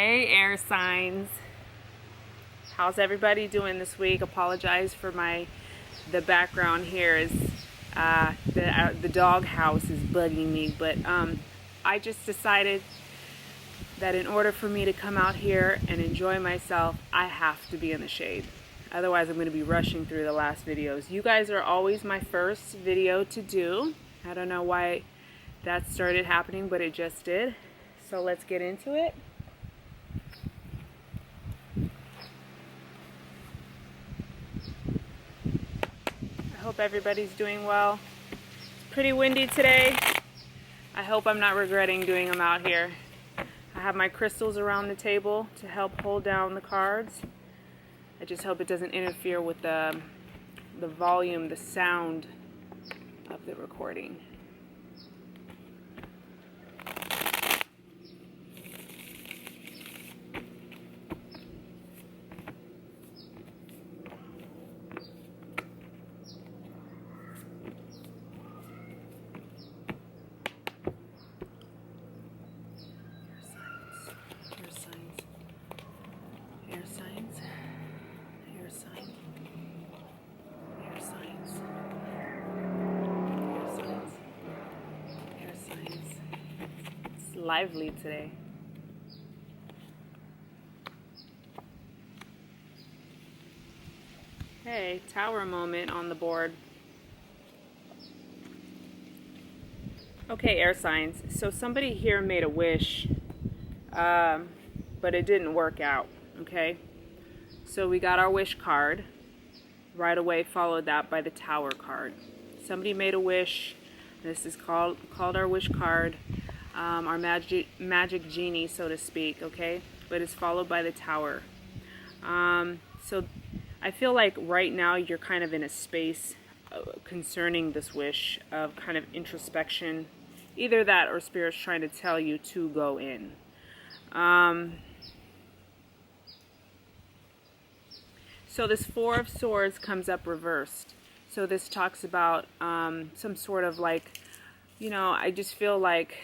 Hey, air signs. How's everybody doing this week? Apologize for the background here is the dog house is bugging me, but I just decided that in order for me to come out here and enjoy myself, I have to be in the shade. Otherwise, I'm going to be rushing through the last videos. You guys are always my first video to do. I don't know why that started happening, but it just did. So let's get into it. I hope everybody's doing well. It's pretty windy today. I hope I'm not regretting doing them out here. I have my crystals around the table to help hold down the cards. I just hope it doesn't interfere with the volume, the sound of the recording. Lively today. Hey, tower moment on the board. Okay, air signs. So somebody here made a wish, but it didn't work out, okay? So we got our wish card. Right away followed that by the tower card. Somebody made a wish. This is called our wish card. Our magic genie, so to speak, okay? But it's followed by the tower. So I feel like right now you're kind of in a space concerning this wish of kind of introspection. Either that or Spirit's trying to tell you to go in. So this Four of Swords comes up reversed. So this talks about some sort of like, I just feel like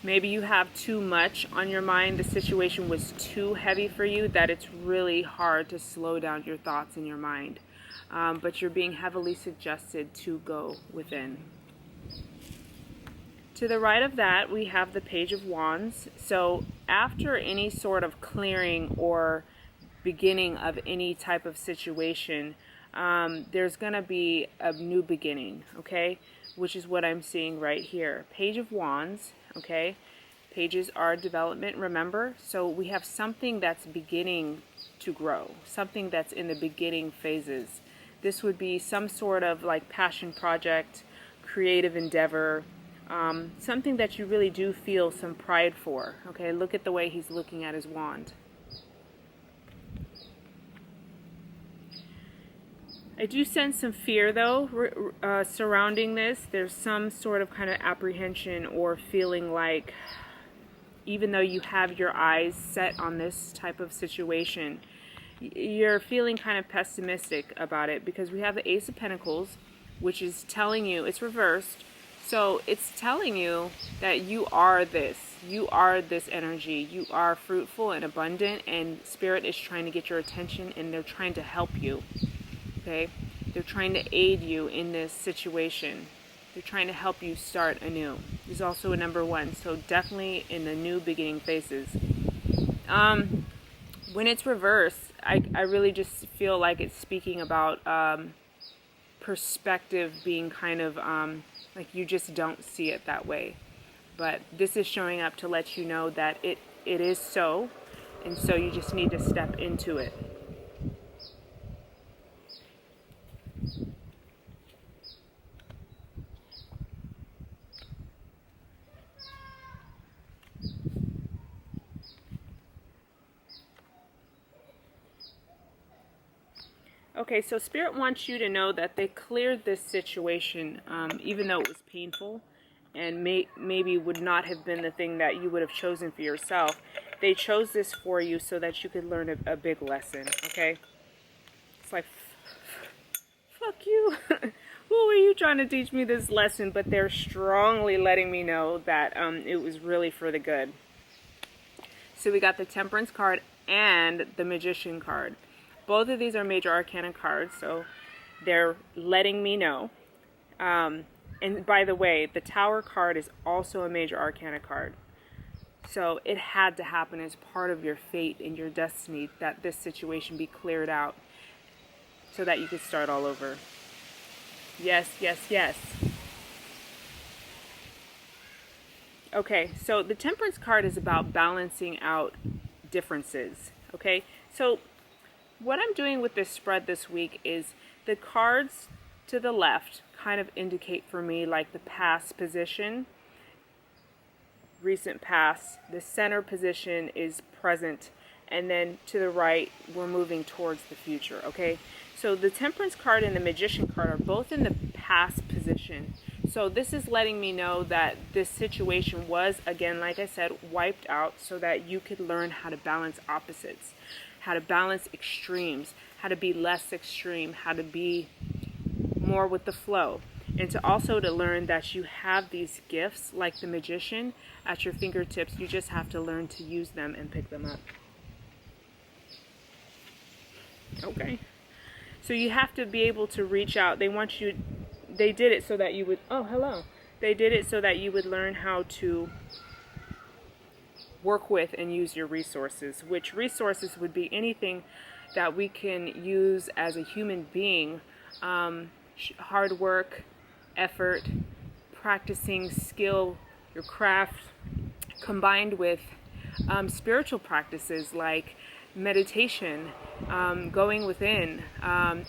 maybe you have too much on your mind. The situation was too heavy for you that it's really hard to slow down your thoughts in your mind. But you're being heavily suggested to go within. To the right of that, we have the Page of Wands. So after any sort of clearing or beginning of any type of situation, there's going to be a new beginning, okay? Which is what I'm seeing right here. Page of Wands, okay? Pages are development, remember? So we have something that's beginning to grow, something that's in the beginning phases. This would be some sort of like passion project, creative endeavor, something that you really do feel some pride for, okay? Look at the way he's looking at his wand. I do sense some fear, though, surrounding this. There's some sort of kind of apprehension or feeling like, even though you have your eyes set on this type of situation, you're feeling kind of pessimistic about it because we have the Ace of Pentacles, which is telling you, it's reversed, so it's telling you that you are this. You are this energy. You are fruitful and abundant, and Spirit is trying to get your attention, and they're trying to help you. Okay, they're trying to aid you in this situation. They're trying to help you start anew. There's also a number 1, so definitely in the new beginning phases. When it's reversed, I really just feel like it's speaking about perspective being kind of like you just don't see it that way. But this is showing up to let you know that it is so, and so you just need to step into it. Okay, so Spirit wants you to know that they cleared this situation, even though it was painful and maybe would not have been the thing that you would have chosen for yourself. They chose this for you so that you could learn a big lesson, okay? It's like, fuck you. who are you trying to teach me this lesson? But they're strongly letting me know that it was really for the good. So we got the Temperance card and the Magician card. Both of these are major arcana cards, so they're letting me know. And by the way, the Tower card is also a major arcana card. So it had to happen as part of your fate and your destiny that this situation be cleared out so that you could start all over. Yes, yes, yes. Okay, so the Temperance card is about balancing out differences. Okay, so what I'm doing with this spread this week is the cards to the left kind of indicate for me like the past position, recent past. The center position is present, and then to the right we're moving towards the future. Okay, so the Temperance card and the Magician card are both in the past position. So this is letting me know that this situation was, again, like I said, wiped out so that you could learn how to balance opposites, how to balance extremes, how to be less extreme, how to be more with the flow. And to also to learn that you have these gifts like the Magician at your fingertips. You just have to learn to use them and pick them up. Okay. So you have to be able to reach out. They did it so that you would, oh, hello. They did it so that you would learn how to work with and use your resources, which resources would be anything that we can use as a human being. Hard work, effort, practicing skill, your craft, combined with spiritual practices like meditation, going within,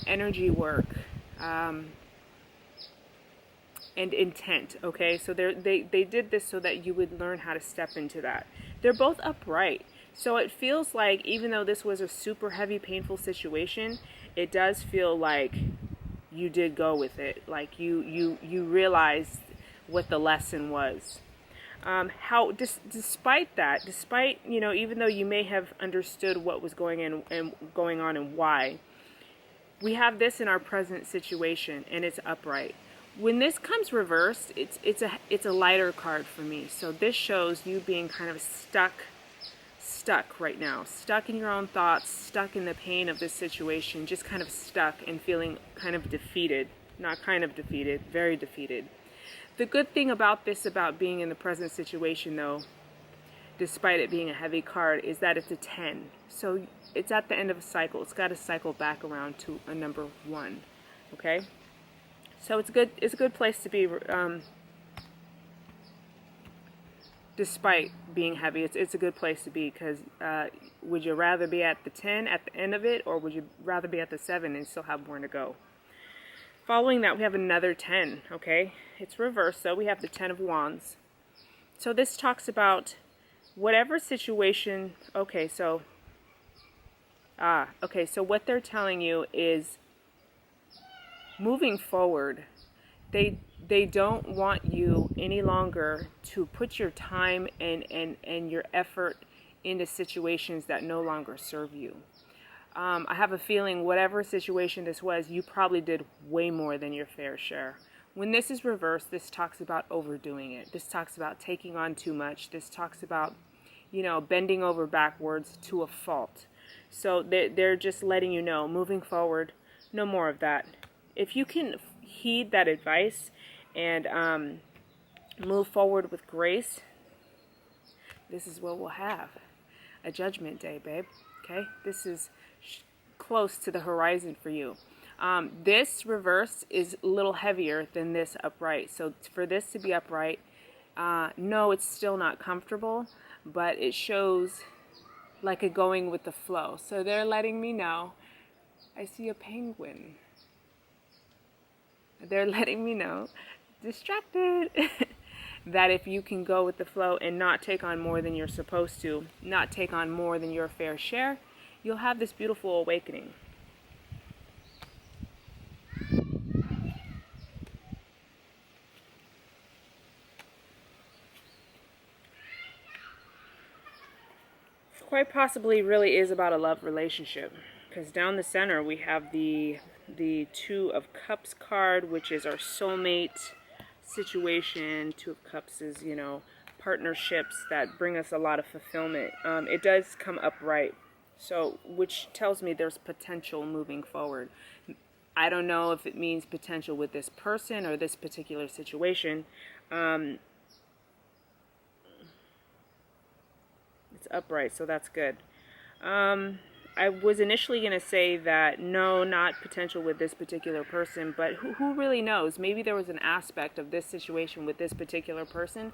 energy work, and intent. Okay, so they did this so that you would learn how to step into that. They're both upright, so it feels like even though this was a super heavy, painful situation, it does feel like you did go with it, like you realized what the lesson was. Despite that, even though you may have understood what was going on and why, we have this in our present situation, and it's upright. When this comes reversed, it's a lighter card for me. So this shows you being kind of stuck right now, stuck in your own thoughts, stuck in the pain of this situation, just kind of stuck and feeling kind of defeated. Not kind of defeated, very defeated. The good thing about being in the present situation, though, despite it being a heavy card, is that it's a 10. So it's at the end of a cycle. It's got to cycle back around to a number 1. Okay? So it's a good place to be, despite being heavy. It's a good place to be, because would you rather be at the 10 at the end of it, or would you rather be at the 7 and still have more to go? Following that, we have another 10, okay? It's reversed, so we have the 10 of Wands. So this talks about whatever situation, so what they're telling you is moving forward. They don't want you any longer to put your time and your effort into situations that no longer serve you. I have a feeling whatever situation this was, you probably did way more than your fair share. When this is reversed, this talks about overdoing it. This talks about taking on too much. This talks about, bending over backwards to a fault. So they're just letting you know, moving forward, no more of that. If you can heed that advice and move forward with grace, this is what we'll have. A judgment day, babe. Okay? This is close to the horizon for you. This reverse is a little heavier than this upright. So for this to be upright, no, it's still not comfortable, but it shows like a going with the flow. So they're letting me know. I see a penguin. They're letting me know, distracted, that if you can go with the flow and not take on more than you're supposed to, not take on more than your fair share, you'll have this beautiful awakening. Quite possibly really is about a love relationship. because down the center we have the Two of Cups card, which is our soulmate situation. Two of Cups is, you know, partnerships that bring us a lot of fulfillment. It does come upright, so which tells me there's potential moving forward. I don't know if it means potential with this person or this particular situation. It's upright, so that's good. I was initially going to say that no, not potential with this particular person, but who really knows? Maybe there was an aspect of this situation with this particular person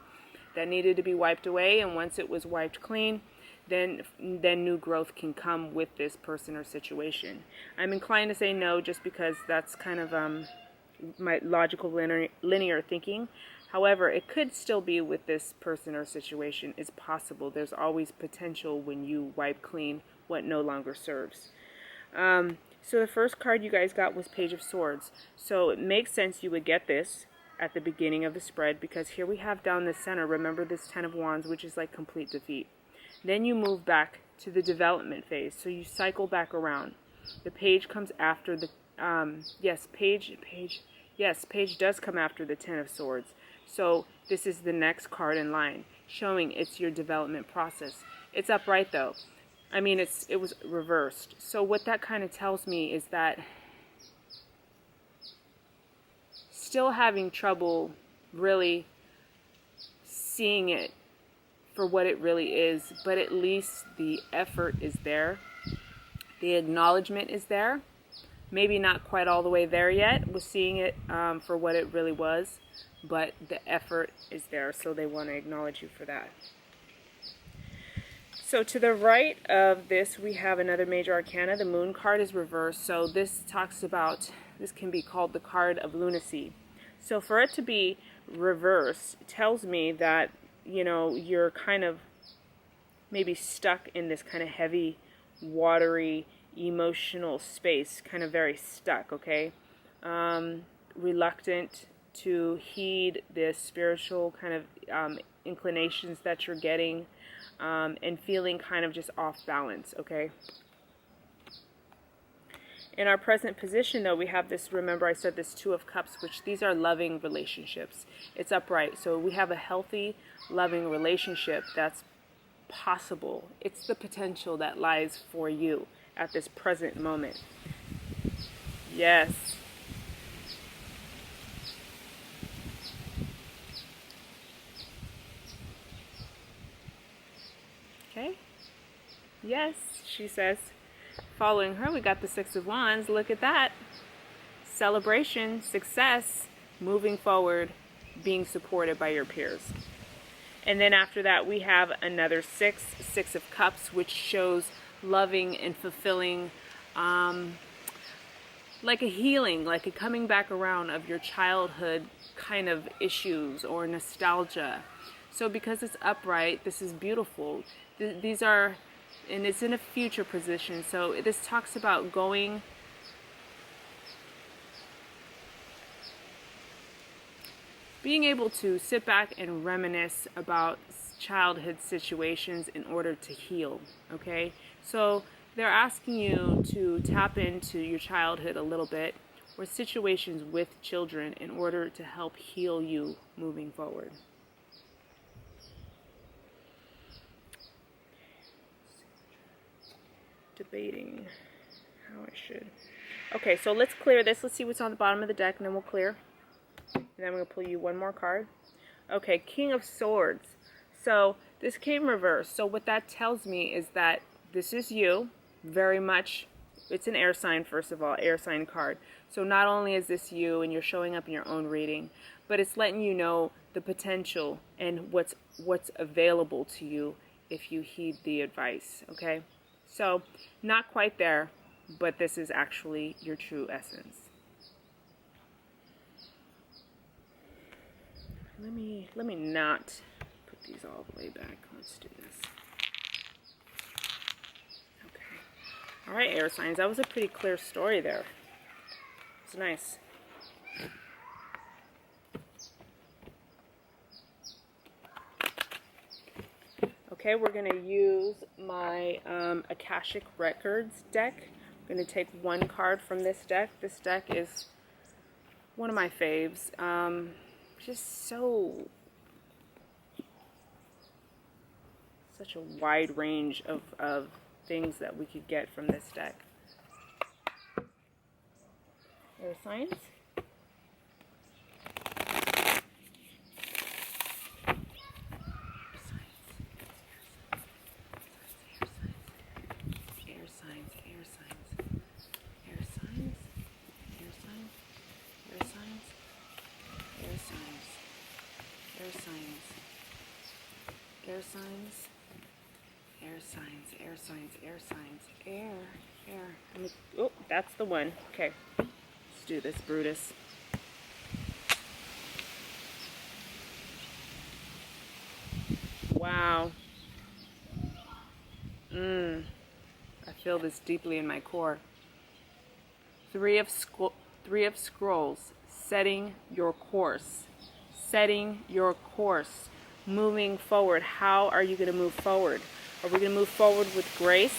that needed to be wiped away, and once it was wiped clean, then new growth can come with this person or situation. I'm inclined to say no, just because that's kind of my logical linear thinking. However, it could still be with this person or situation. It's possible. There's always potential when you wipe clean what no longer serves. So the first card you guys got was Page of Swords. So it makes sense you would get this at the beginning of the spread, because here we have down the center, remember this Ten of Wands, which is like complete defeat. Then you move back to the development phase. So you cycle back around. The page comes after the, page does come after the Ten of Swords. So this is the next card in line, showing it's your development process. It's upright though. I mean, it was reversed. So what that kind of tells me is that still having trouble really seeing it for what it really is, but at least the effort is there. The acknowledgement is there. Maybe not quite all the way there yet with seeing it for what it really was, but the effort is there, so they want to acknowledge you for that. So to the right of this, we have another major arcana. The Moon card is reversed, so this talks about, this can be called the card of lunacy. So for it to be reversed, it tells me that, you know, you're kind of maybe stuck in this kind of heavy, watery, emotional space, kind of very stuck, okay? Reluctant to heed the spiritual kind of inclinations that you're getting, and feeling kind of just off balance, okay? In our present position, though, we have this, remember I said this Two of Cups, which these are loving relationships. It's upright, so we have a healthy, loving relationship that's possible. It's the potential that lies for you at this present moment. Yes. Okay. Yes, she says. Following her, we got the Six of Wands. Look at that. Celebration, success, moving forward, being supported by your peers. And then after that, we have another Six of Cups, which shows loving and fulfilling, like a healing, like a coming back around of your childhood kind of issues or nostalgia. So because it's upright, this is beautiful. These are, and it's in a future position. So this talks about being able to sit back and reminisce about childhood situations in order to heal, okay? So they're asking you to tap into your childhood a little bit, or situations with children, in order to help heal you moving forward. Debating how I should. Okay, so let's clear this. Let's see what's on the bottom of the deck, and then we'll clear. And then I'm going to pull you one more card. Okay, King of Swords. So this came reversed. So what that tells me is that this is you, very much. It's an air sign, first of all, air sign card. So not only is this you and you're showing up in your own reading, but it's letting you know the potential and what's available to you if you heed the advice, okay? So not quite there, but this is actually your true essence. Let me not put these all the way back. Let's do this. Okay. All right, air signs. That was a pretty clear story there. It's nice. Okay, we're going to use my Akashic Records deck, I'm going to take one card from this deck. This deck is one of my faves. Just such a wide range of things that we could get from this deck. Air signs. Air. Oh, that's the one. Okay, let's do this, Brutus. Wow. I feel this deeply in my core. Three of Scrolls. Setting your course. Setting your course. Moving forward. How are you going to move forward? Are we going to move forward with grace?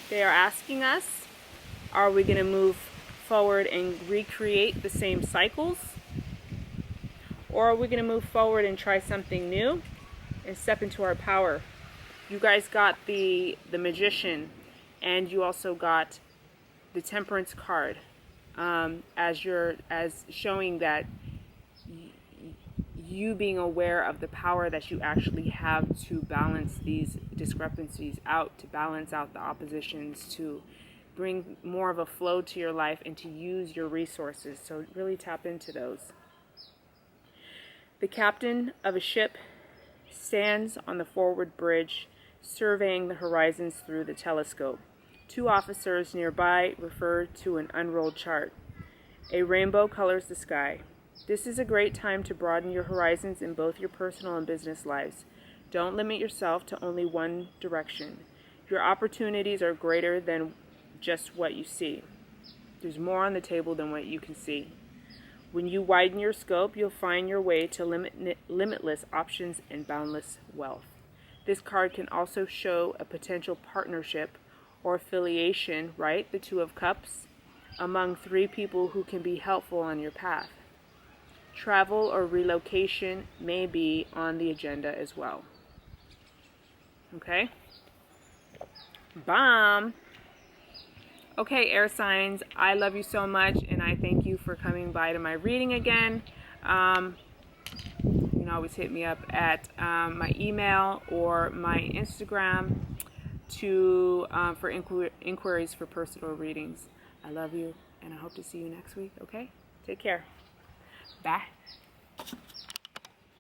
They are asking us. Are we going to move forward and recreate the same cycles? Or are we going to move forward and try something new and step into our power? You guys got the Magician, and you also got the Temperance card as showing that you being aware of the power that you actually have to balance these discrepancies out, to balance out the oppositions, to bring more of a flow to your life, and to use your resources. So really tap into those. The captain of a ship stands on the forward bridge, surveying the horizons through the telescope. Two officers nearby refer to an unrolled chart. A rainbow colors the sky. This is a great time to broaden your horizons in both your personal and business lives. Don't limit yourself to only one direction. Your opportunities are greater than just what you see. There's more on the table than what you can see. When you widen your scope, you'll find your way to limitless options and boundless wealth. This card can also show a potential partnership or affiliation, right? The Two of Cups, among three people who can be helpful on your path. Travel or relocation may be on the agenda as well. Okay? Bomb! Okay, air signs, I love you so much, and I thank you for coming by to my reading again. You can always hit me up at my email or my Instagram for inquiries for personal readings. I love you, and I hope to see you next week, okay? Take care. Bye.